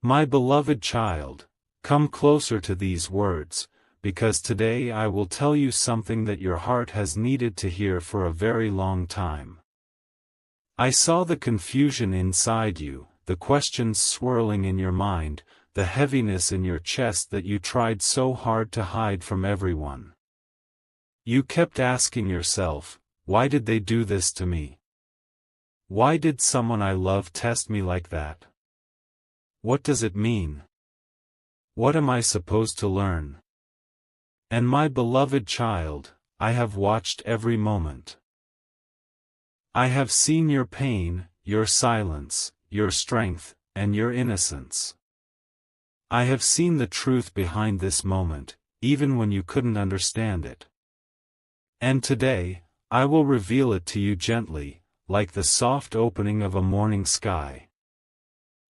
My beloved child, come closer to these words, because today I will tell you something that your heart has needed to hear for a very long time. I saw the confusion inside you, the questions swirling in your mind, the heaviness in your chest that you tried so hard to hide from everyone. You kept asking yourself, why did they do this to me? Why did someone I love test me like that? What does it mean? What am I supposed to learn? And my beloved child, I have watched every moment. I have seen your pain, your silence, your strength, and your innocence. I have seen the truth behind this moment, even when you couldn't understand it. And today, I will reveal it to you gently, like the soft opening of a morning sky.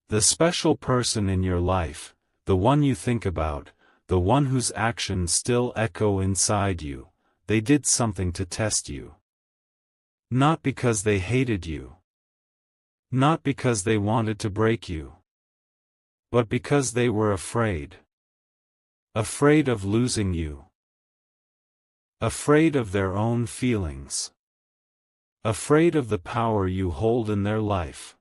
The special person in your life, the one you think about, the one whose actions still echo inside you, they did something to test you. Not because they hated you. Not because they wanted to break you. But because they were afraid. Afraid of losing you. Afraid of their own feelings. Afraid of the power you hold in their life.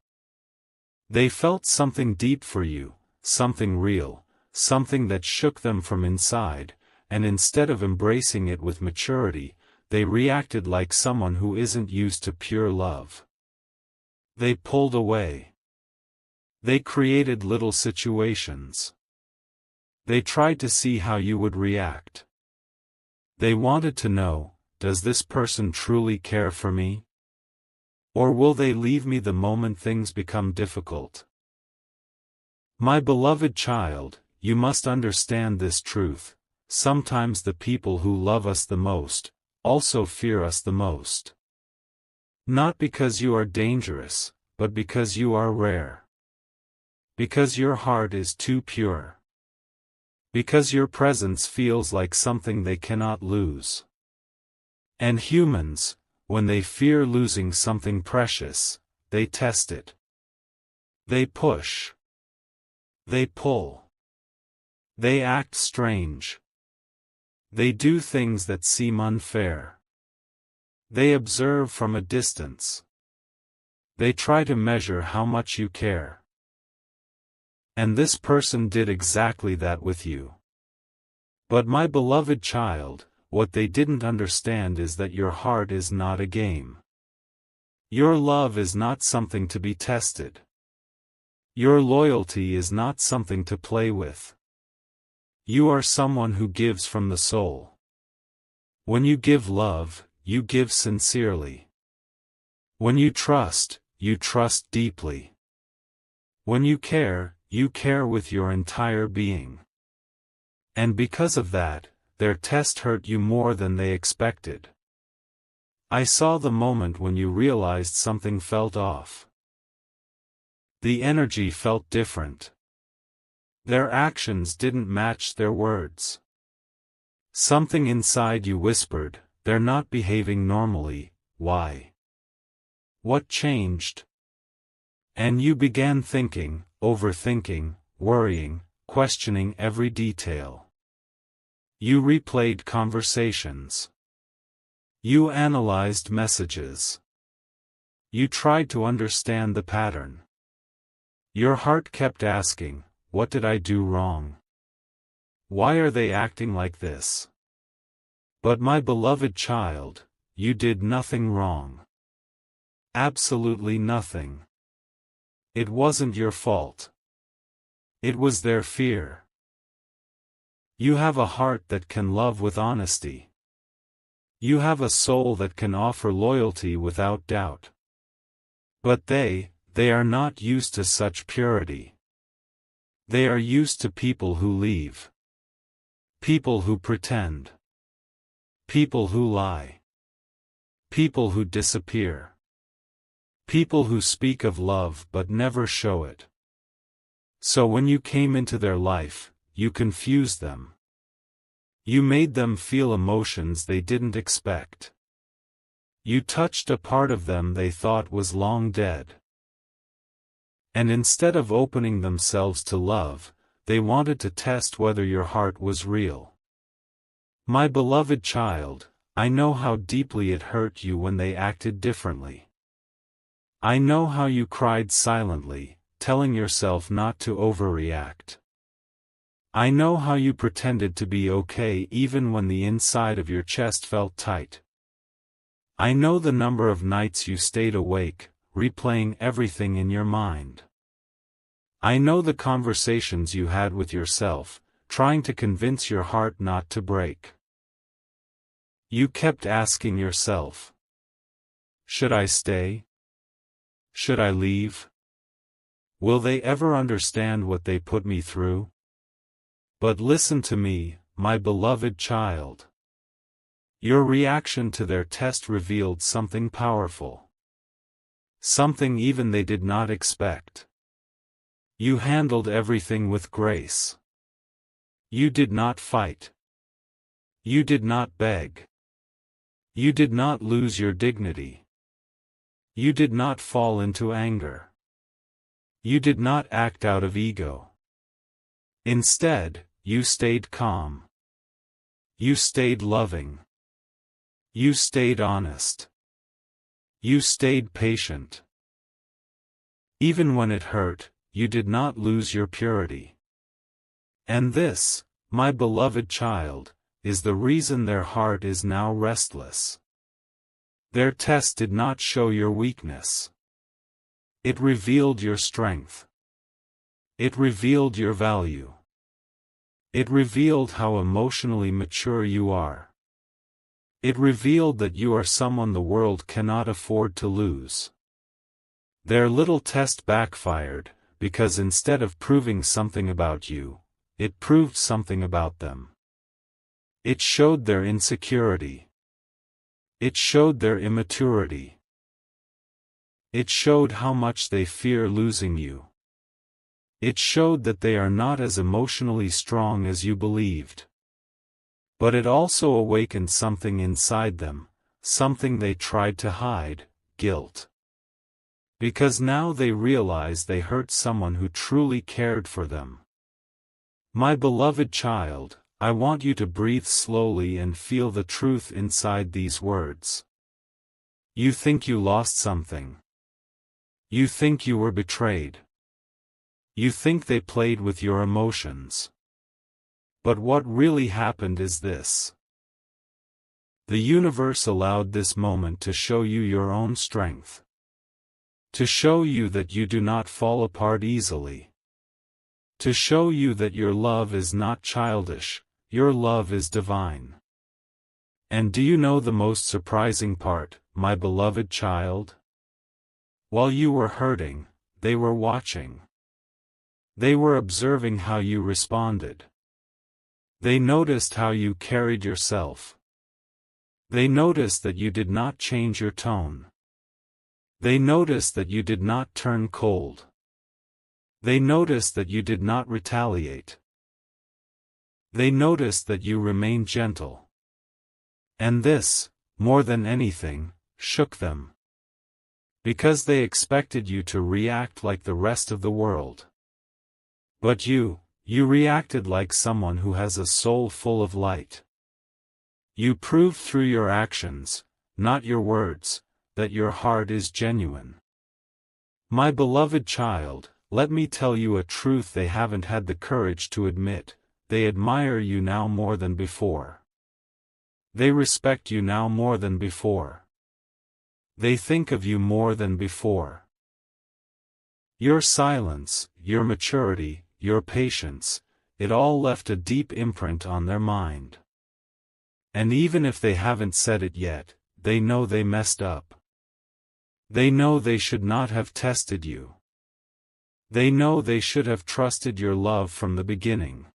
They felt something deep for you, something real, something that shook them from inside, and instead of embracing it with maturity, they reacted like someone who isn't used to pure love. They pulled away. They created little situations. They tried to see how you would react. They wanted to know, does this person truly care for me? Or will they leave me the moment things become difficult? My beloved child, you must understand this truth. Sometimes the people who love us the most, also fear us the most. Not because you are dangerous, but because you are rare. Because your heart is too pure. Because your presence feels like something they cannot lose. And humans, when they fear losing something precious, they test it. They push. They pull. They act strange. They do things that seem unfair. They observe from a distance. They try to measure how much you care. And this person did exactly that with you. But my beloved child, what they didn't understand is that your heart is not a game. Your love is not something to be tested. Your loyalty is not something to play with. You are someone who gives from the soul. When you give love, you give sincerely. When you trust deeply. When you care with your entire being. And because of that, their test hurt you more than they expected. I saw the moment when you realized something felt off. The energy felt different. Their actions didn't match their words. Something inside you whispered, they're not behaving normally, why? What changed? And you began thinking, overthinking, worrying, questioning every detail. You replayed conversations. You analyzed messages. You tried to understand the pattern. Your heart kept asking, what did I do wrong? Why are they acting like this? But my beloved child, you did nothing wrong. Absolutely nothing. It wasn't your fault. It was their fear. You have a heart that can love with honesty. You have a soul that can offer loyalty without doubt. But they are not used to such purity. They are used to people who leave. People who pretend. People who lie. People who disappear. People who speak of love but never show it. So when you came into their life, you confused them. You made them feel emotions they didn't expect. You touched a part of them they thought was long dead. And instead of opening themselves to love, they wanted to test whether your heart was real. My beloved child, I know how deeply it hurt you when they acted differently. I know how you cried silently, telling yourself not to overreact. I know how you pretended to be okay even when the inside of your chest felt tight. I know the number of nights you stayed awake, replaying everything in your mind. I know the conversations you had with yourself, trying to convince your heart not to break. You kept asking yourself, should I stay? Should I leave? Will they ever understand what they put me through? But listen to me, my beloved child. Your reaction to their test revealed something powerful. Something even they did not expect. You handled everything with grace. You did not fight. You did not beg. You did not lose your dignity. You did not fall into anger. You did not act out of ego. Instead, you stayed calm. You stayed loving. You stayed honest. You stayed patient. Even when it hurt, you did not lose your purity. And this, my beloved child, is the reason their heart is now restless. Their test did not show your weakness. It revealed your strength. It revealed your value. It revealed how emotionally mature you are. It revealed that you are someone the world cannot afford to lose. Their little test backfired, because instead of proving something about you, it proved something about them. It showed their insecurity. It showed their immaturity. It showed how much they fear losing you. It showed that they are not as emotionally strong as you believed. But it also awakened something inside them, something they tried to hide, guilt. Because now they realize they hurt someone who truly cared for them. My beloved child, I want you to breathe slowly and feel the truth inside these words. You think you lost something. You think you were betrayed. You think they played with your emotions. But what really happened is this. The universe allowed this moment to show you your own strength. To show you that you do not fall apart easily. To show you that your love is not childish, your love is divine. And do you know the most surprising part, my beloved child? While you were hurting, they were watching. They were observing how you responded. They noticed how you carried yourself. They noticed that you did not change your tone. They noticed that you did not turn cold. They noticed that you did not retaliate. They noticed that you remained gentle. And this, more than anything, shook them. Because they expected you to react like the rest of the world. But you reacted like someone who has a soul full of light. You proved through your actions, not your words, that your heart is genuine. My beloved child, let me tell you a truth they haven't had the courage to admit. They admire you now more than before. They respect you now more than before. They think of you more than before. Your silence, your maturity, your patience, it all left a deep imprint on their mind. And even if they haven't said it yet, they know they messed up. They know they should not have tested you. They know they should have trusted your love from the beginning.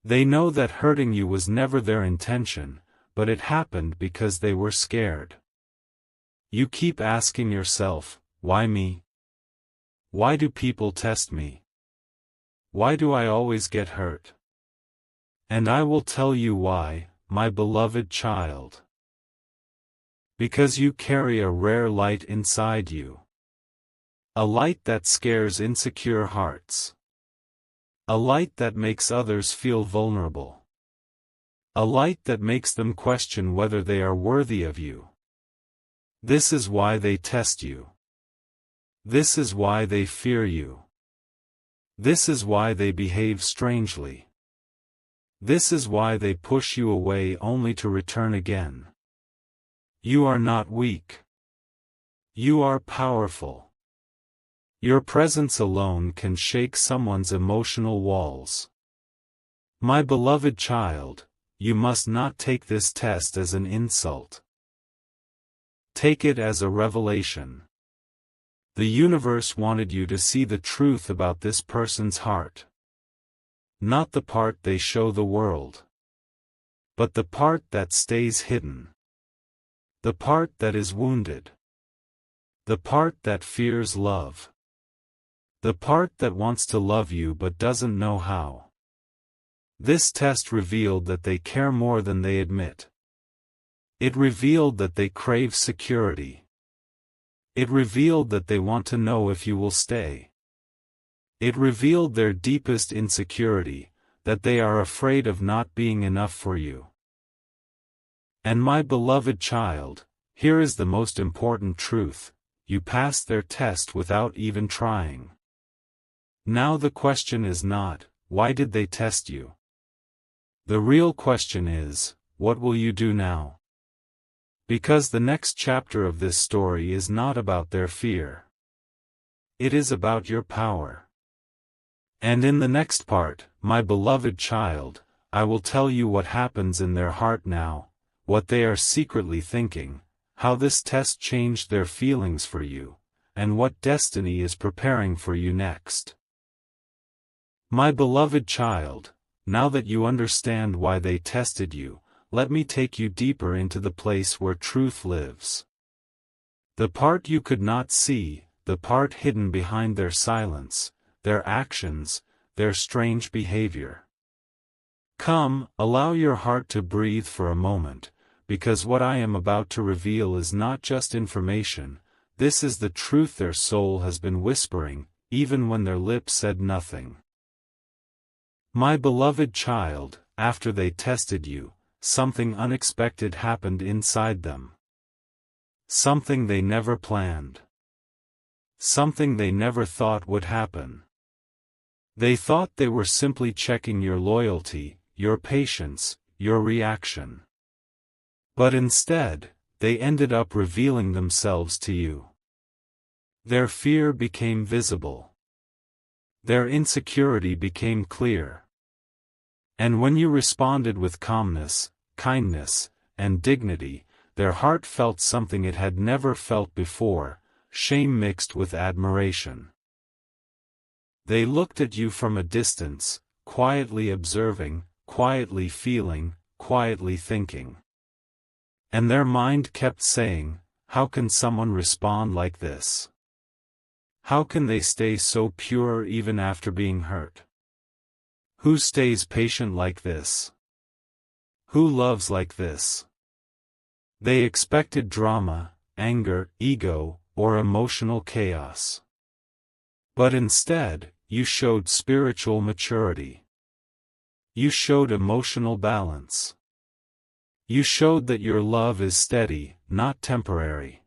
They know that hurting you was never their intention, but it happened because they were scared. You keep asking yourself, why me? Why do people test me? Why do I always get hurt? And I will tell you why, my beloved child. Because you carry a rare light inside you. A light that scares insecure hearts. A light that makes others feel vulnerable. A light that makes them question whether they are worthy of you. This is why they test you. This is why they fear you. This is why they behave strangely. This is why they push you away only to return again. You are not weak. You are powerful. Your presence alone can shake someone's emotional walls. My beloved child, you must not take this test as an insult. Take it as a revelation. The universe wanted you to see the truth about this person's heart. Not the part they show the world, but the part that stays hidden. The part that is wounded. The part that fears love. The part that wants to love you but doesn't know how. This test revealed that they care more than they admit. It revealed that they crave security. It revealed that they want to know if you will stay. It revealed their deepest insecurity, that they are afraid of not being enough for you. And my beloved child, here is the most important truth: you passed their test without even trying. Now the question is not, why did they test you? The real question is, what will you do now? Because the next chapter of this story is not about their fear. It is about your power. And in the next part, my beloved child, I will tell you what happens in their heart now, what they are secretly thinking, how this test changed their feelings for you, and what destiny is preparing for you next. My beloved child, now that you understand why they tested you, let me take you deeper into the place where truth lives. The part you could not see, the part hidden behind their silence, their actions, their strange behavior. Come, allow your heart to breathe for a moment, because what I am about to reveal is not just information, this is the truth their soul has been whispering, even when their lips said nothing. My beloved child, after they tested you, something unexpected happened inside them. Something they never planned. Something they never thought would happen. They thought they were simply checking your loyalty, your patience, your reaction. But instead, they ended up revealing themselves to you. Their fear became visible. Their insecurity became clear. And when you responded with calmness, kindness, and dignity, their heart felt something it had never felt before, shame mixed with admiration. They looked at you from a distance, quietly observing, quietly feeling, quietly thinking. And their mind kept saying, how can someone respond like this? How can they stay so pure even after being hurt? Who stays patient like this? Who loves like this? They expected drama, anger, ego, or emotional chaos. But instead, you showed spiritual maturity. You showed emotional balance. You showed that your love is steady, not temporary.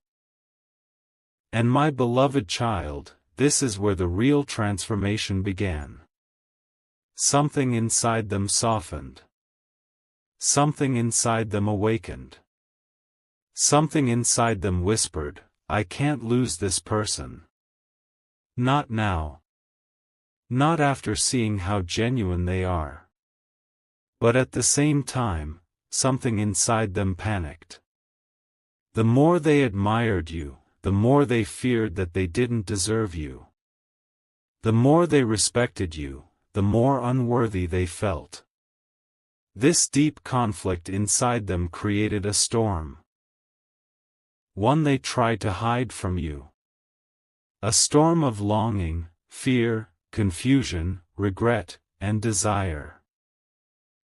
And my beloved child, this is where the real transformation began. Something inside them softened. Something inside them awakened. Something inside them whispered, I can't lose this person. Not now. Not after seeing how genuine they are. But at the same time, something inside them panicked. The more they admired you, the more they feared that they didn't deserve you. The more they respected you, the more unworthy they felt. This deep conflict inside them created a storm. One they tried to hide from you. A storm of longing, fear, confusion, regret, and desire.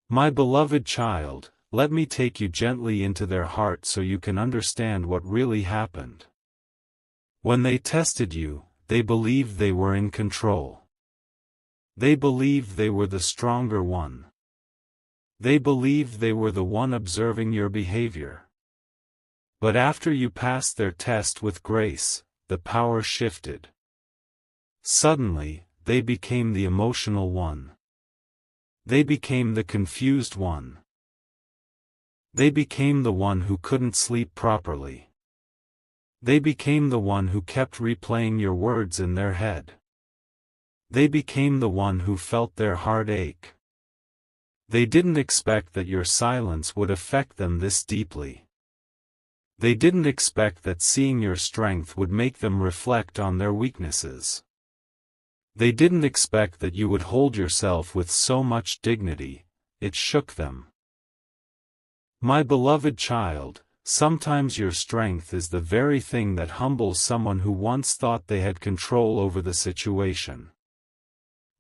My beloved child, let me take you gently into their heart so you can understand what really happened. When they tested you, they believed they were in control. They believed they were the stronger one. They believed they were the one observing your behavior. But after you passed their test with grace, the power shifted. Suddenly, they became the emotional one. They became the confused one. They became the one who couldn't sleep properly. They became the one who kept replaying your words in their head. They became the one who felt their heart ache. They didn't expect that your silence would affect them this deeply. They didn't expect that seeing your strength would make them reflect on their weaknesses. They didn't expect that you would hold yourself with so much dignity. It shook them. My beloved child, sometimes your strength is the very thing that humbles someone who once thought they had control over the situation.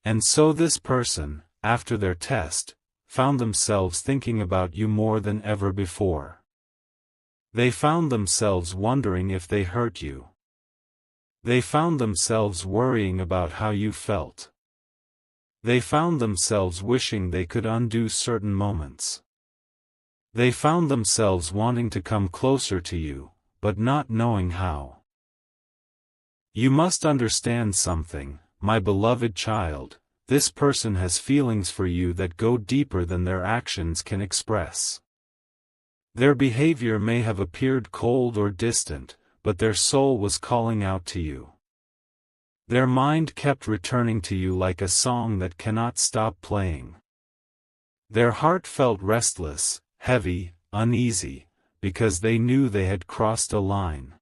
And so this person, after their test, found themselves thinking about you more than ever before. They found themselves wondering if they hurt you. They found themselves worrying about how you felt. They found themselves wishing they could undo certain moments. They found themselves wanting to come closer to you, but not knowing how. You must understand something, my beloved child. This person has feelings for you that go deeper than their actions can express. Their behavior may have appeared cold or distant, but their soul was calling out to you. Their mind kept returning to you like a song that cannot stop playing. Their heart felt restless, heavy, uneasy, because they knew they had crossed a line.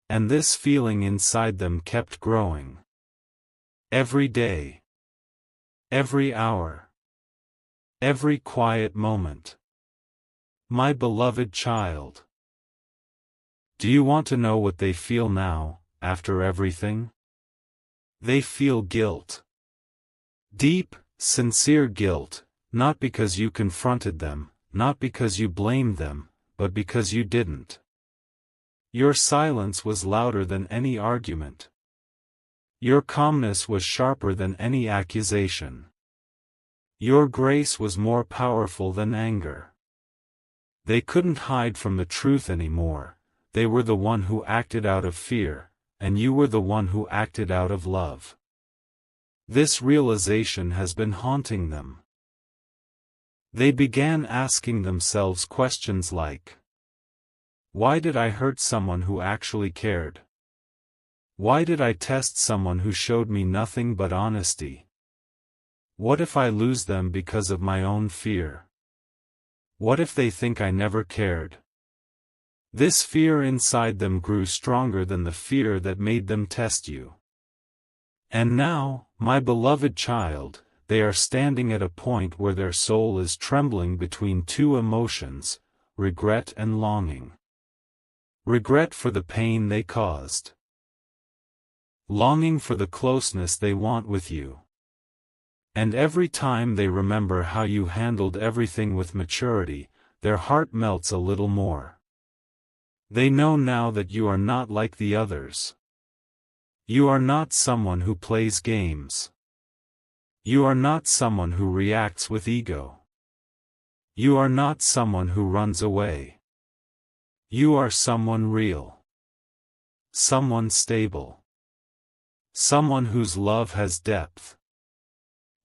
And this feeling inside them kept growing. Every day. Every hour. Every quiet moment. My beloved child. Do you want to know what they feel now, after everything? They feel guilt. Deep, sincere guilt, not because you confronted them, not because you blamed them, but because you didn't. Your silence was louder than any argument. Your calmness was sharper than any accusation. Your grace was more powerful than anger. They couldn't hide from the truth anymore. They were the one who acted out of fear, and you were the one who acted out of love. This realization has been haunting them. They began asking themselves questions like, why did I hurt someone who actually cared? Why did I test someone who showed me nothing but honesty? What if I lose them because of my own fear? What if they think I never cared? This fear inside them grew stronger than the fear that made them test you. And now, my beloved child, they are standing at a point where their soul is trembling between two emotions, regret and longing. Regret for the pain they caused. Longing for the closeness they want with you. And every time they remember how you handled everything with maturity, their heart melts a little more. They know now that you are not like the others. You are not someone who plays games. You are not someone who reacts with ego. You are not someone who runs away. You are someone real. Someone stable. Someone whose love has depth.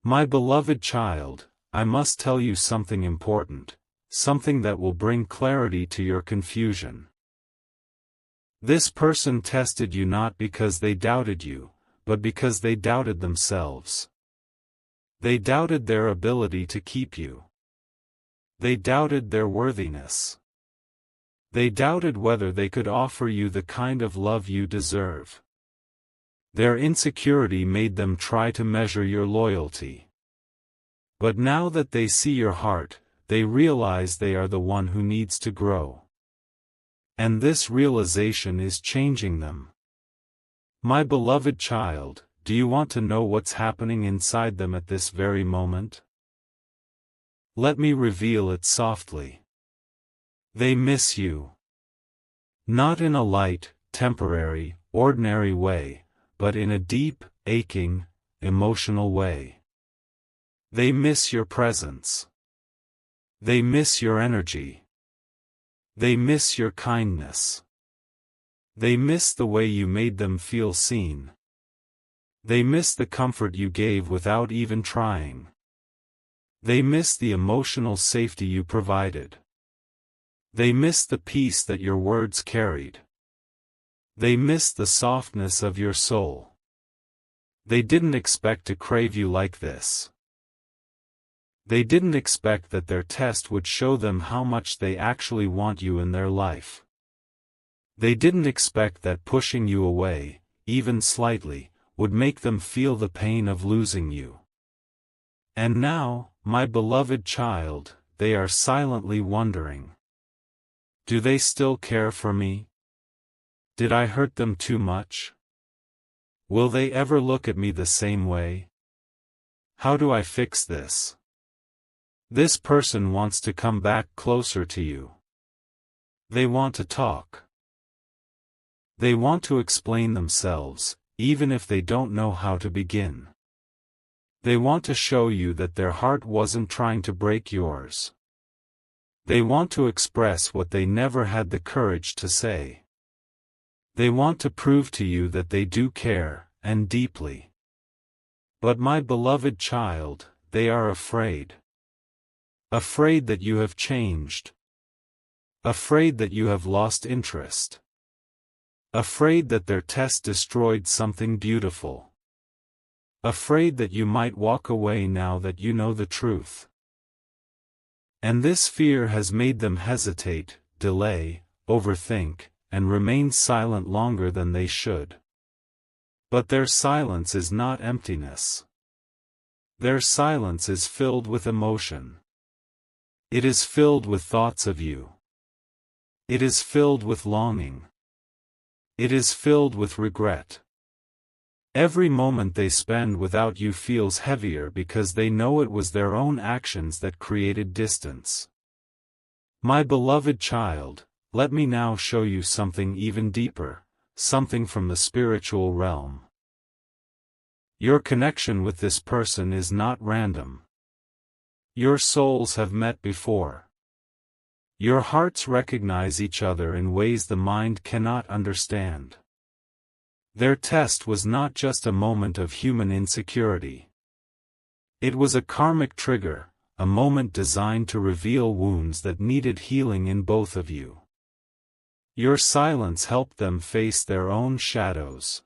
My beloved child, I must tell you something important, something that will bring clarity to your confusion. This person tested you not because they doubted you, but because they doubted themselves. They doubted their ability to keep you. They doubted their worthiness. They doubted whether they could offer you the kind of love you deserve. Their insecurity made them try to measure your loyalty. But now that they see your heart, they realize they are the one who needs to grow. And this realization is changing them. My beloved child, do you want to know what's happening inside them at this very moment? Let me reveal it softly. They miss you. Not in a light, temporary, ordinary way, but in a deep, aching, emotional way. They miss your presence. They miss your energy. They miss your kindness. They miss the way you made them feel seen. They miss the comfort you gave without even trying. They miss the emotional safety you provided. They miss the peace that your words carried. They miss the softness of your soul. They didn't expect to crave you like this. They didn't expect that their test would show them how much they actually want you in their life. They didn't expect that pushing you away, even slightly, would make them feel the pain of losing you. And now, my beloved child, they are silently wondering. Do they still care for me? Did I hurt them too much? Will they ever look at me the same way? How do I fix this? This person wants to come back closer to you. They want to talk. They want to explain themselves, even if they don't know how to begin. They want to show you that their heart wasn't trying to break yours. They want to express what they never had the courage to say. They want to prove to you that they do care, and deeply. But my beloved child, they are afraid. Afraid that you have changed. Afraid that you have lost interest. Afraid that their test destroyed something beautiful. Afraid that you might walk away now that you know the truth. And this fear has made them hesitate, delay, overthink, and remain silent longer than they should. But their silence is not emptiness. Their silence is filled with emotion. It is filled with thoughts of you. It is filled with longing. It is filled with regret. Every moment they spend without you feels heavier because they know it was their own actions that created distance. My beloved child, let me now show you something even deeper, something from the spiritual realm. Your connection with this person is not random. Your souls have met before. Your hearts recognize each other in ways the mind cannot understand. Their test was not just a moment of human insecurity. It was a karmic trigger, a moment designed to reveal wounds that needed healing in both of you. Your silence helped them face their own shadows.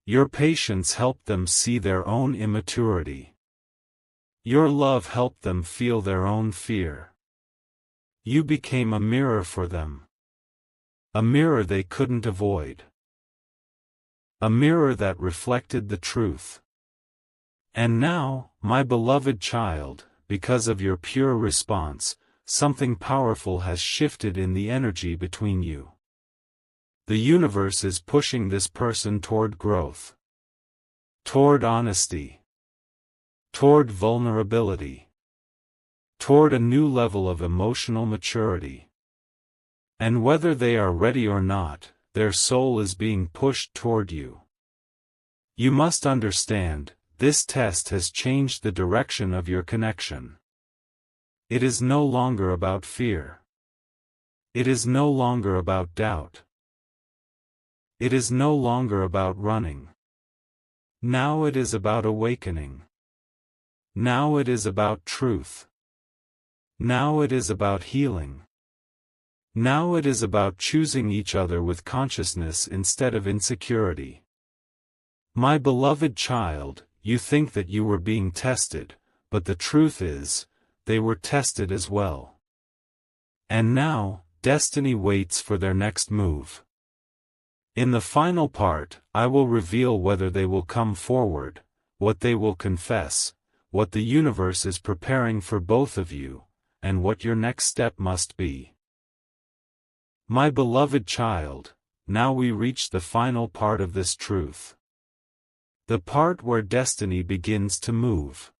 Your patience helped them see their own immaturity. Your love helped them feel their own fear. You became a mirror for them. A mirror they couldn't avoid. A mirror that reflected the truth. And now, my beloved child, because of your pure response, something powerful has shifted in the energy between you. The universe is pushing this person toward growth. Toward honesty. Toward vulnerability. Toward a new level of emotional maturity. And whether they are ready or not, their soul is being pushed toward you. You must understand, this test has changed the direction of your connection. It is no longer about fear. It is no longer about doubt. It is no longer about running. Now it is about awakening. Now it is about truth. Now it is about healing. Now it is about choosing each other with consciousness instead of insecurity. My beloved child, you think that you were being tested, but the truth is, they were tested as well. And now, destiny waits for their next move. In the final part, I will reveal whether they will come forward, what they will confess, what the universe is preparing for both of you, and what your next step must be. My beloved child, now we reach the final part of this truth. The part where destiny begins to move.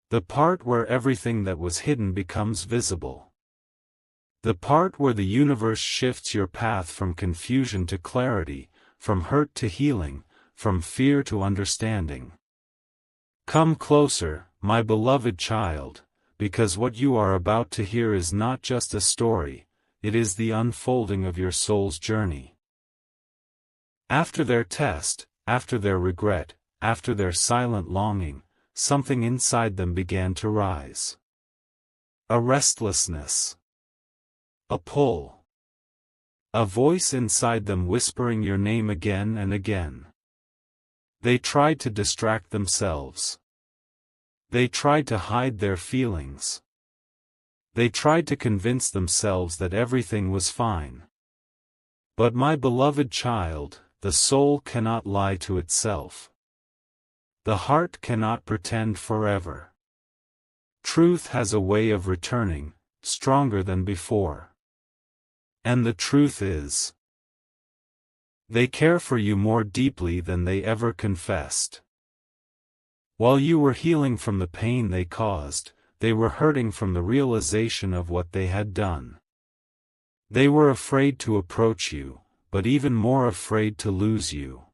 The part where everything that was hidden becomes visible. The part where the universe shifts your path from confusion to clarity, from hurt to healing, from fear to understanding. Come closer, my beloved child, because what you are about to hear is not just a story, it is the unfolding of your soul's journey. After their test, after their regret, after their silent longing, something inside them began to rise. A restlessness. A pull. A voice inside them whispering your name again and again. They tried to distract themselves. They tried to hide their feelings. They tried to convince themselves that everything was fine. But my beloved child, the soul cannot lie to itself. The heart cannot pretend forever. Truth has a way of returning, stronger than before. And the truth is, they care for you more deeply than they ever confessed. While you were healing from the pain they caused, they were hurting from the realization of what they had done. They were afraid to approach you, but even more afraid to lose you.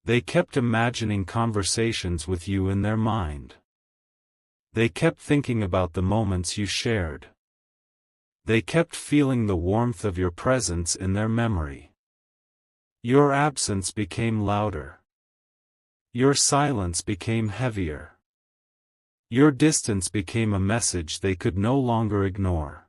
They kept imagining conversations with you in their mind. They kept thinking about the moments you shared. They kept feeling the warmth of your presence in their memory. Your absence became louder. Your silence became heavier. Your distance became a message they could no longer ignore.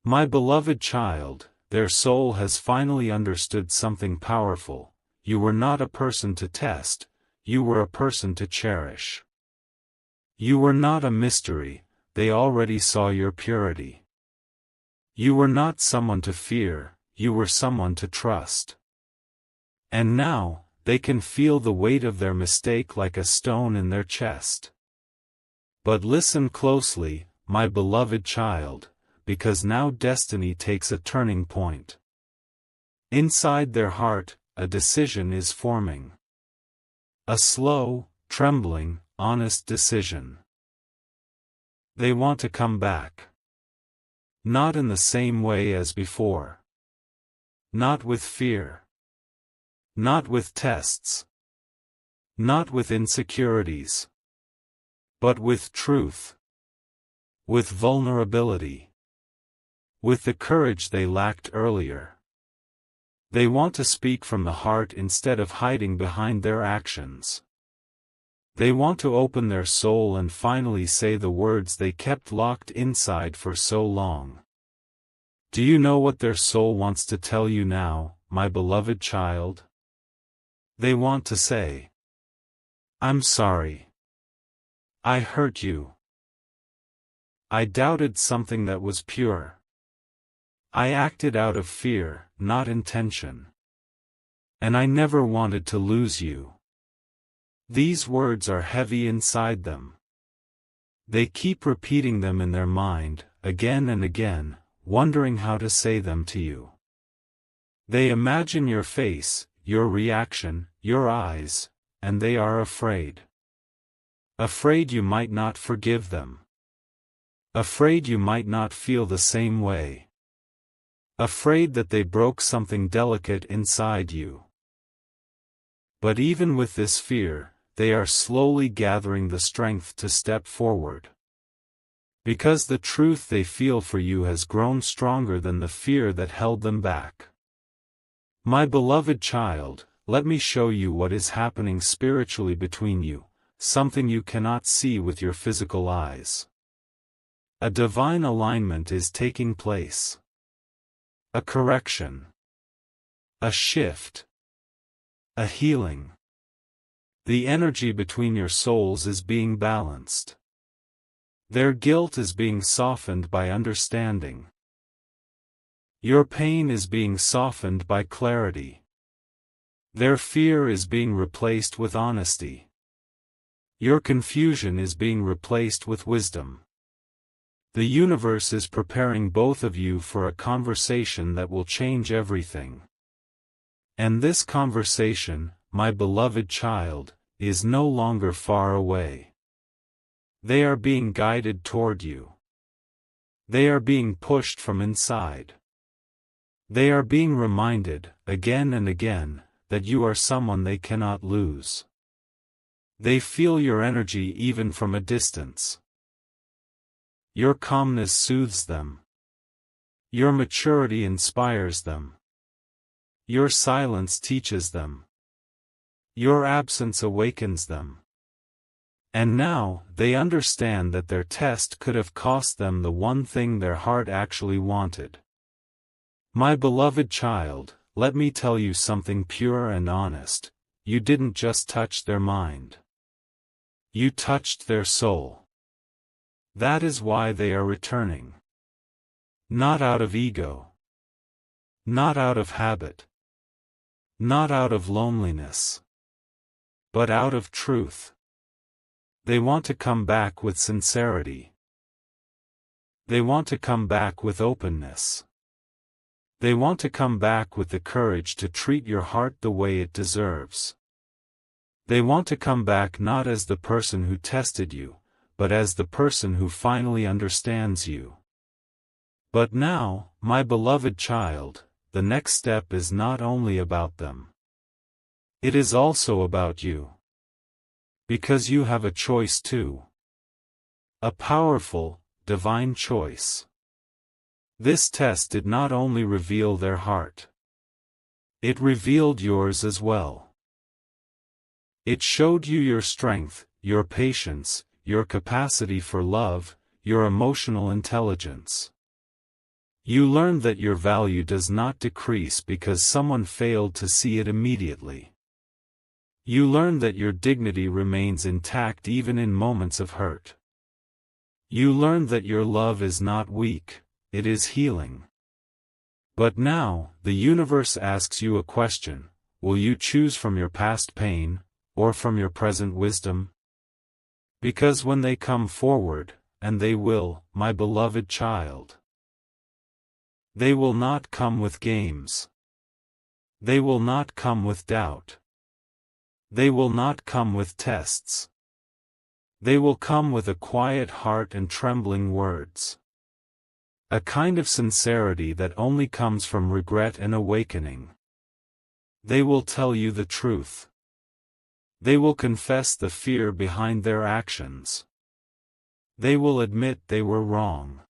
My beloved child, their soul has finally understood something powerful. You were not a person to test, you were a person to cherish. You were not a mystery, they already saw your purity. You were not someone to fear, you were someone to trust. And now, they can feel the weight of their mistake like a stone in their chest. But listen closely, my beloved child, because now destiny takes a turning point. Inside their heart, a decision is forming. A slow, trembling, honest decision. They want to come back. Not in the same way as before. Not with fear. Not with tests. Not with insecurities. But with truth. With vulnerability. With the courage they lacked earlier. They want to speak from the heart instead of hiding behind their actions. They want to open their soul and finally say the words they kept locked inside for so long. Do you know what their soul wants to tell you now, my beloved child? They want to say, I'm sorry. I hurt you. I doubted something that was pure. I acted out of fear, not intention. And I never wanted to lose you. These words are heavy inside them. They keep repeating them in their mind, again and again, wondering how to say them to you. They imagine your face, your reaction, your eyes, and they are afraid. Afraid you might not forgive them. Afraid you might not feel the same way. Afraid that they broke something delicate inside you. But even with this fear, they are slowly gathering the strength to step forward. Because the truth they feel for you has grown stronger than the fear that held them back. My beloved child, let me show you what is happening spiritually between you, something you cannot see with your physical eyes. A divine alignment is taking place. A correction. A shift. A healing. The energy between your souls is being balanced. Their guilt is being softened by understanding. Your pain is being softened by clarity. Their fear is being replaced with honesty. Your confusion is being replaced with wisdom. The universe is preparing both of you for a conversation that will change everything. And this conversation, my beloved child, is no longer far away. They are being guided toward you. They are being pushed from inside. They are being reminded, again and again, that you are someone they cannot lose. They feel your energy even from a distance. Your calmness soothes them. Your maturity inspires them. Your silence teaches them. Your absence awakens them. And now, they understand that their test could have cost them the one thing their heart actually wanted. My beloved child, let me tell you something pure and honest. You didn't just touch their mind. You touched their soul. That is why they are returning. Not out of ego. Not out of habit. Not out of loneliness. But out of truth. They want to come back with sincerity. They want to come back with openness. They want to come back with the courage to treat your heart the way it deserves. They want to come back not as the person who tested you, but as the person who finally understands you. But now, my beloved child, the next step is not only about them. It is also about you. Because you have a choice too. A powerful, divine choice. This test did not only reveal their heart. It revealed yours as well. It showed you your strength, your patience, your capacity for love, your emotional intelligence. You learned that your value does not decrease because someone failed to see it immediately. You learned that your dignity remains intact even in moments of hurt. You learned that your love is not weak, it is healing. But now, the universe asks you a question: will you choose from your past pain, or from your present wisdom? Because when they come forward, and they will, my beloved child, they will not come with games. They will not come with doubt. They will not come with tests. They will come with a quiet heart and trembling words. A kind of sincerity that only comes from regret and awakening. They will tell you the truth. They will confess the fear behind their actions. They will admit they were wrong.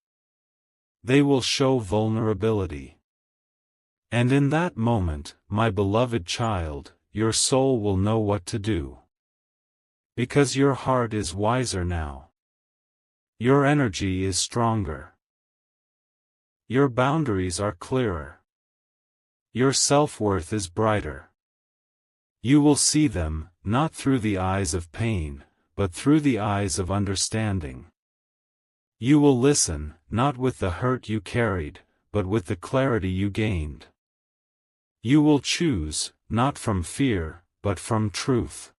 They will show vulnerability. And in that moment, my beloved child, your soul will know what to do. Because your heart is wiser now. Your energy is stronger. Your boundaries are clearer. Your self-worth is brighter. You will see them, not through the eyes of pain, but through the eyes of understanding. You will listen, not with the hurt you carried, but with the clarity you gained. You will choose, not from fear, but from truth.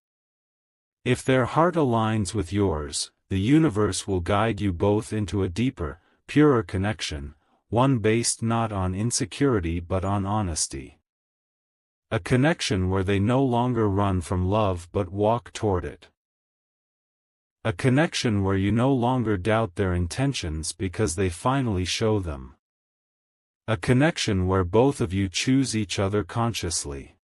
If their heart aligns with yours, the universe will guide you both into a deeper, purer connection, one based not on insecurity but on honesty. A connection where they no longer run from love but walk toward it. A connection where you no longer doubt their intentions because they finally show them. A connection where both of you choose each other consciously.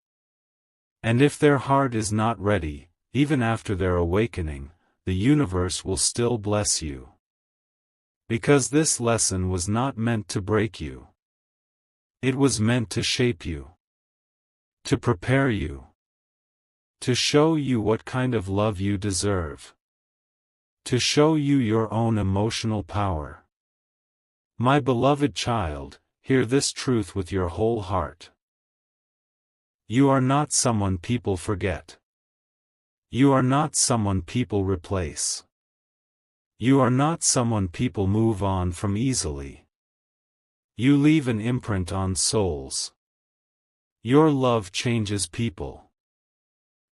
And if their heart is not ready, even after their awakening, the universe will still bless you. Because this lesson was not meant to break you. It was meant to shape you. To prepare you. To show you what kind of love you deserve. To show you your own emotional power. My beloved child, hear this truth with your whole heart. You are not someone people forget. You are not someone people replace. You are not someone people move on from easily. You leave an imprint on souls. Your love changes people.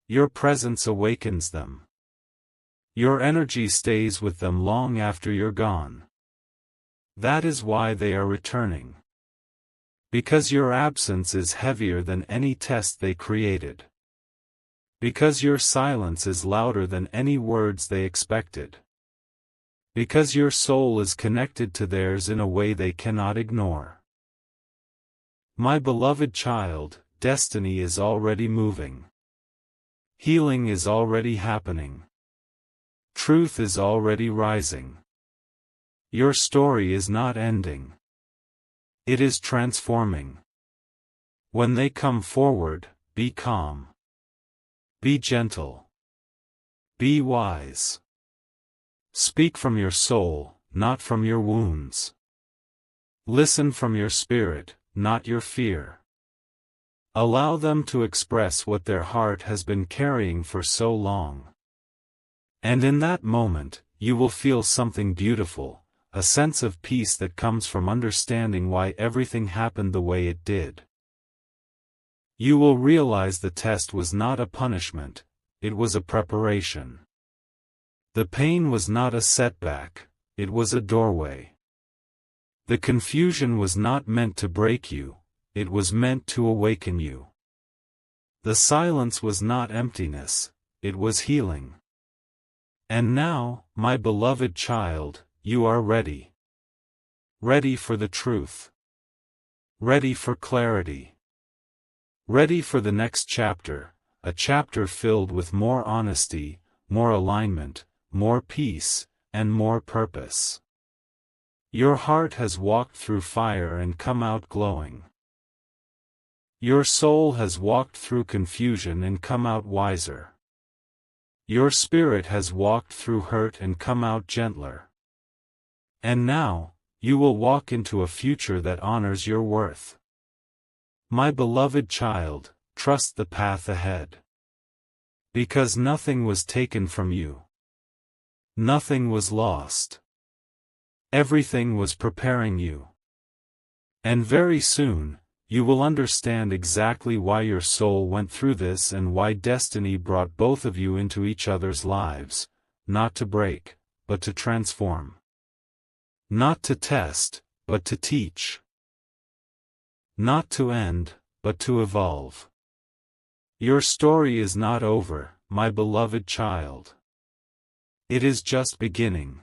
Your presence awakens them. Your energy stays with them long after you're gone. That is why they are returning. Because your absence is heavier than any test they created. Because your silence is louder than any words they expected. Because your soul is connected to theirs in a way they cannot ignore. My beloved child, destiny is already moving. Healing is already happening. Truth is already rising. Your story is not ending. It is transforming. When they come forward, be calm. Be gentle. Be wise. Speak from your soul, not from your wounds. Listen from your spirit, not your fear. Allow them to express what their heart has been carrying for so long. And in that moment, you will feel something beautiful, a sense of peace that comes from understanding why everything happened the way it did. You will realize the test was not a punishment, it was a preparation. The pain was not a setback, it was a doorway. The confusion was not meant to break you, it was meant to awaken you. The silence was not emptiness, it was healing. And now, my beloved child, you are ready. Ready for the truth. Ready for clarity. Ready for the next chapter, a chapter filled with more honesty, more alignment, more peace, and more purpose. Your heart has walked through fire and come out glowing. Your soul has walked through confusion and come out wiser. Your spirit has walked through hurt and come out gentler. And now, you will walk into a future that honors your worth. My beloved child, trust the path ahead. Because nothing was taken from you. Nothing was lost. Everything was preparing you. And very soon, you will understand exactly why your soul went through this and why destiny brought both of you into each other's lives, not to break, but to transform. Not to test, but to teach. Not to end, but to evolve. Your story is not over, my beloved child. It is just beginning.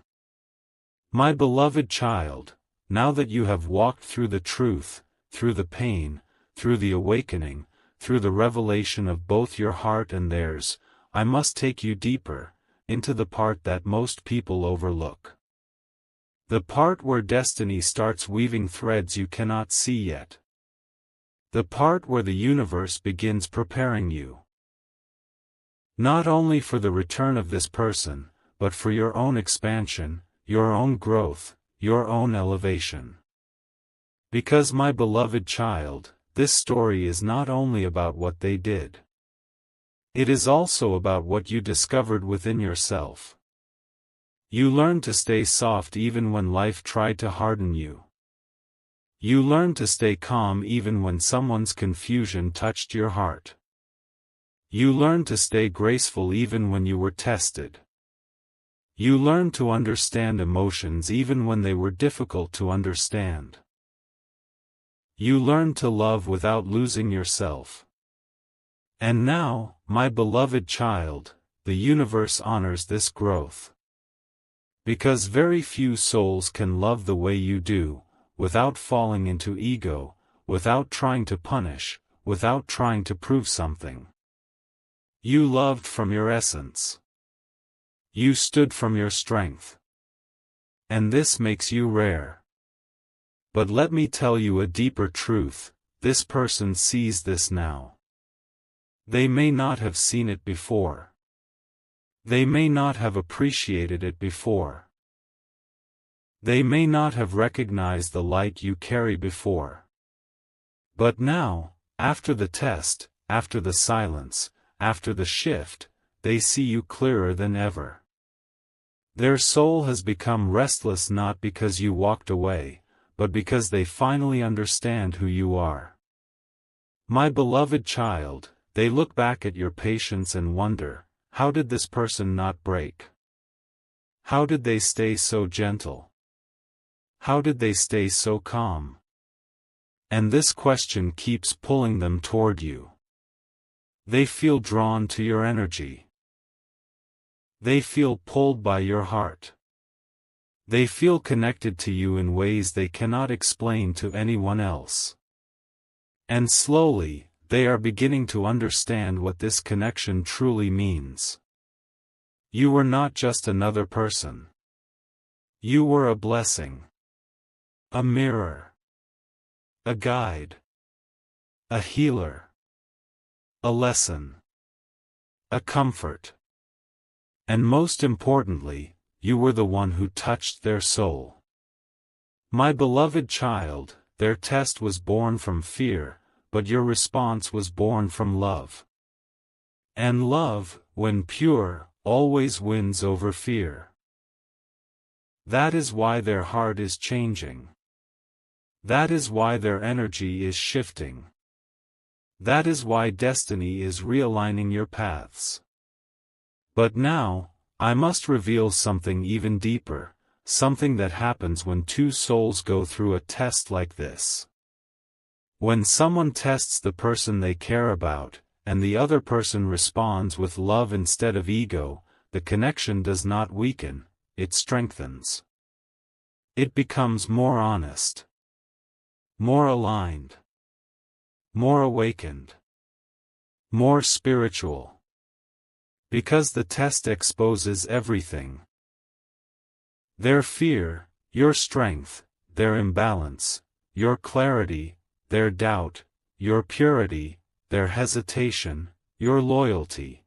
My beloved child, now that you have walked through the truth, through the pain, through the awakening, through the revelation of both your heart and theirs, I must take you deeper, into the part that most people overlook. The part where destiny starts weaving threads you cannot see yet. The part where the universe begins preparing you. Not only for the return of this person, but for your own expansion, your own growth, your own elevation. Because my beloved child, this story is not only about what they did. It is also about what you discovered within yourself. You learned to stay soft even when life tried to harden you. You learned to stay calm even when someone's confusion touched your heart. You learned to stay graceful even when you were tested. You learned to understand emotions even when they were difficult to understand. You learned to love without losing yourself. And now, my beloved child, the universe honors this growth. Because very few souls can love the way you do, without falling into ego, without trying to punish, without trying to prove something. You loved from your essence. You stood from your strength. And this makes you rare. But let me tell you a deeper truth, this person sees this now. They may not have seen it before. They may not have appreciated it before. They may not have recognized the light you carry before. But now, after the test, after the silence, after the shift, they see you clearer than ever. Their soul has become restless not because you walked away, but because they finally understand who you are. My beloved child, they look back at your patience and wonder, how did this person not break? How did they stay so gentle? How did they stay so calm? And this question keeps pulling them toward you. They feel drawn to your energy. They feel pulled by your heart. They feel connected to you in ways they cannot explain to anyone else. And slowly, they are beginning to understand what this connection truly means. You were not just another person. You were a blessing. A mirror. A guide. A healer. A lesson. A comfort. And most importantly, you were the one who touched their soul. My beloved child, their test was born from fear, but your response was born from love. And love, when pure, always wins over fear. That is why their heart is changing. That is why their energy is shifting. That is why destiny is realigning your paths. But now, I must reveal something even deeper, something that happens when two souls go through a test like this. When someone tests the person they care about, and the other person responds with love instead of ego, the connection does not weaken, it strengthens. It becomes more honest, more aligned, more awakened, more spiritual. Because the test exposes everything. Their fear, your strength, their imbalance, your clarity, their doubt, your purity, their hesitation, your loyalty.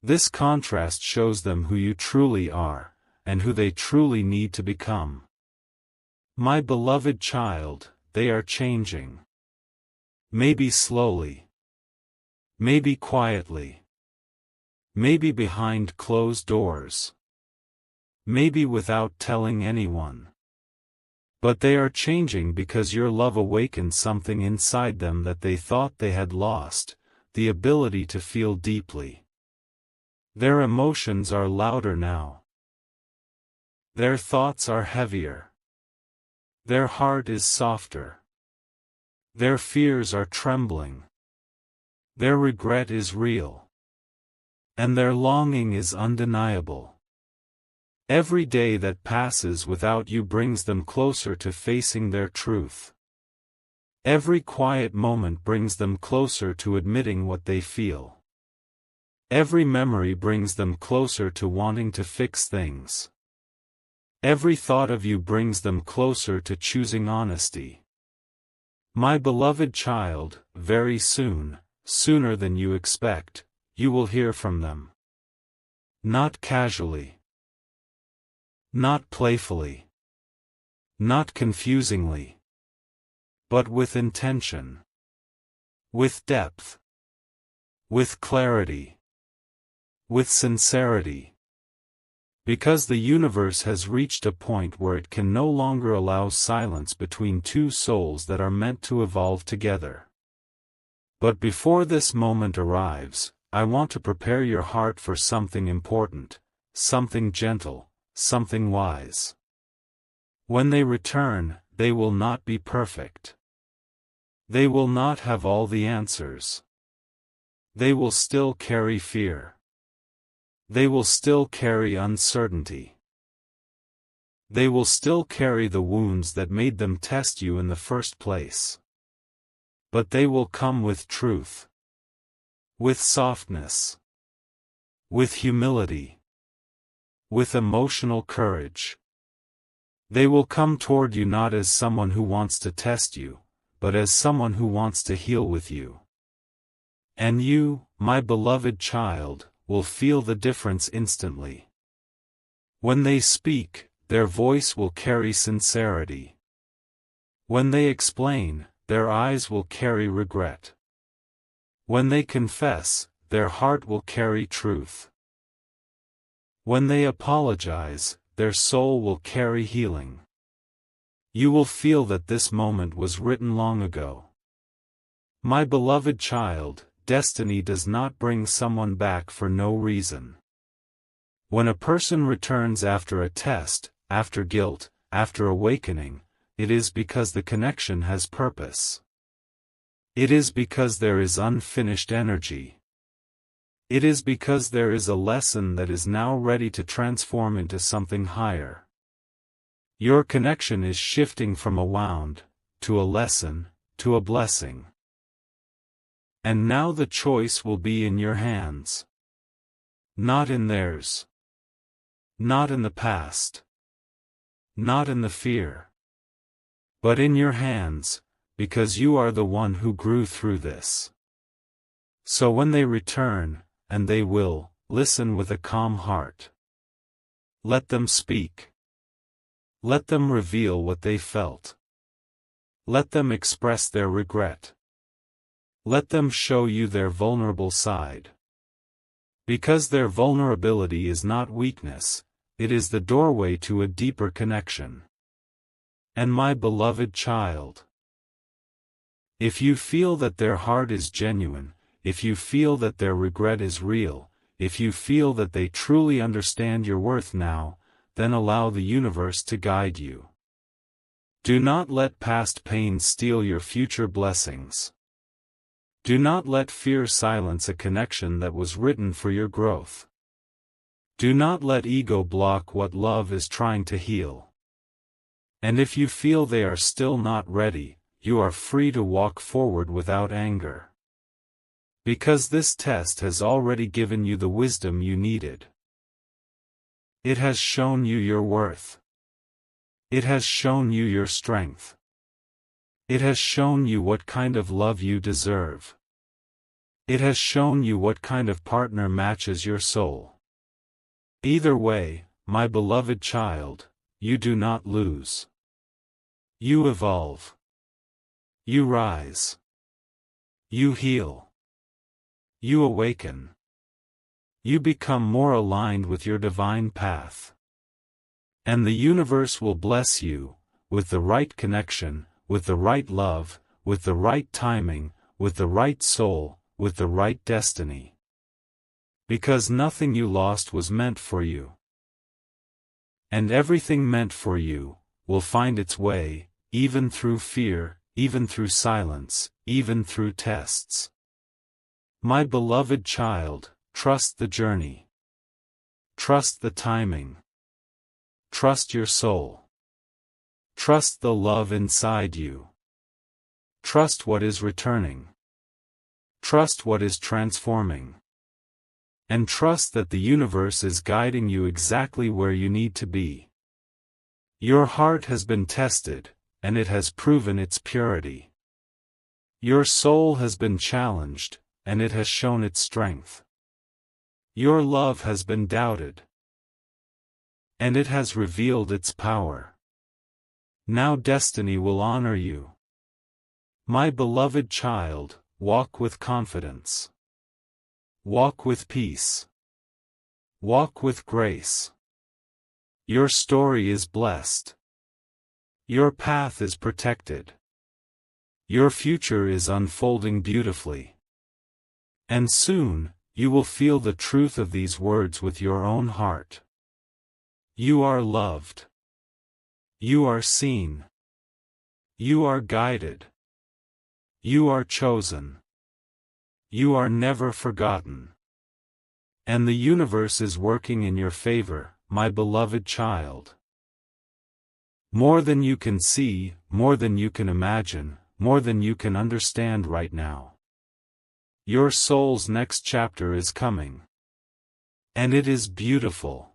This contrast shows them who you truly are, and who they truly need to become. My beloved child, they are changing. Maybe slowly. Maybe quietly. Maybe behind closed doors. Maybe without telling anyone. But they are changing because your love awakened something inside them that they thought they had lost, the ability to feel deeply. Their emotions are louder now. Their thoughts are heavier. Their heart is softer. Their fears are trembling. Their regret is real. And their longing is undeniable. Every day that passes without you brings them closer to facing their truth. Every quiet moment brings them closer to admitting what they feel. Every memory brings them closer to wanting to fix things. Every thought of you brings them closer to choosing honesty. My beloved child, very soon, sooner than you expect, you will hear from them. Not casually. Not playfully. Not confusingly. But with intention. With depth. With clarity. With sincerity. Because the universe has reached a point where it can no longer allow silence between two souls that are meant to evolve together. But before this moment arrives, I want to prepare your heart for something important, something gentle, something wise. When they return, they will not be perfect. They will not have all the answers. They will still carry fear. They will still carry uncertainty. They will still carry the wounds that made them test you in the first place. But they will come with truth. With softness. With humility. With emotional courage. They will come toward you not as someone who wants to test you, but as someone who wants to heal with you. And you, my beloved child, will feel the difference instantly. When they speak, their voice will carry sincerity. When they explain, their eyes will carry regret. When they confess, their heart will carry truth. When they apologize, their soul will carry healing. You will feel that this moment was written long ago. My beloved child, destiny does not bring someone back for no reason. When a person returns after a test, after guilt, after awakening, it is because the connection has purpose. It is because there is unfinished energy. It is because there is a lesson that is now ready to transform into something higher. Your connection is shifting from a wound, to a lesson, to a blessing. And now the choice will be in your hands. Not in theirs. Not in the past. Not in the fear. But in your hands, because you are the one who grew through this. So when they return, and they will, listen with a calm heart. Let them speak. Let them reveal what they felt. Let them express their regret. Let them show you their vulnerable side. Because their vulnerability is not weakness, it is the doorway to a deeper connection. And my beloved child, if you feel that their heart is genuine, if you feel that their regret is real, if you feel that they truly understand your worth now, then allow the universe to guide you. Do not let past pain steal your future blessings. Do not let fear silence a connection that was written for your growth. Do not let ego block what love is trying to heal. And if you feel they are still not ready, you are free to walk forward without anger. Because this test has already given you the wisdom you needed. It has shown you your worth. It has shown you your strength. It has shown you what kind of love you deserve. It has shown you what kind of partner matches your soul. Either way, my beloved child, you do not lose. You evolve. You rise. You heal. You awaken. You become more aligned with your divine path. And the universe will bless you, with the right connection, with the right love, with the right timing, with the right soul, with the right destiny. Because nothing you lost was meant for you. And everything meant for you, will find its way, even through fear, even through silence, even through tests. My beloved child, trust the journey. Trust the timing. Trust your soul. Trust the love inside you. Trust what is returning. Trust what is transforming. And trust that the universe is guiding you exactly where you need to be. Your heart has been tested, and it has proven its purity. Your soul has been challenged, and it has shown its strength. Your love has been doubted, and it has revealed its power. Now destiny will honor you. My beloved child, walk with confidence. Walk with peace. Walk with grace. Your story is blessed. Your path is protected. Your future is unfolding beautifully. And soon, you will feel the truth of these words with your own heart. You are loved. You are seen. You are guided. You are chosen. You are never forgotten. And the universe is working in your favor, my beloved child. More than you can see, more than you can imagine, more than you can understand right now. Your soul's next chapter is coming. And it is beautiful.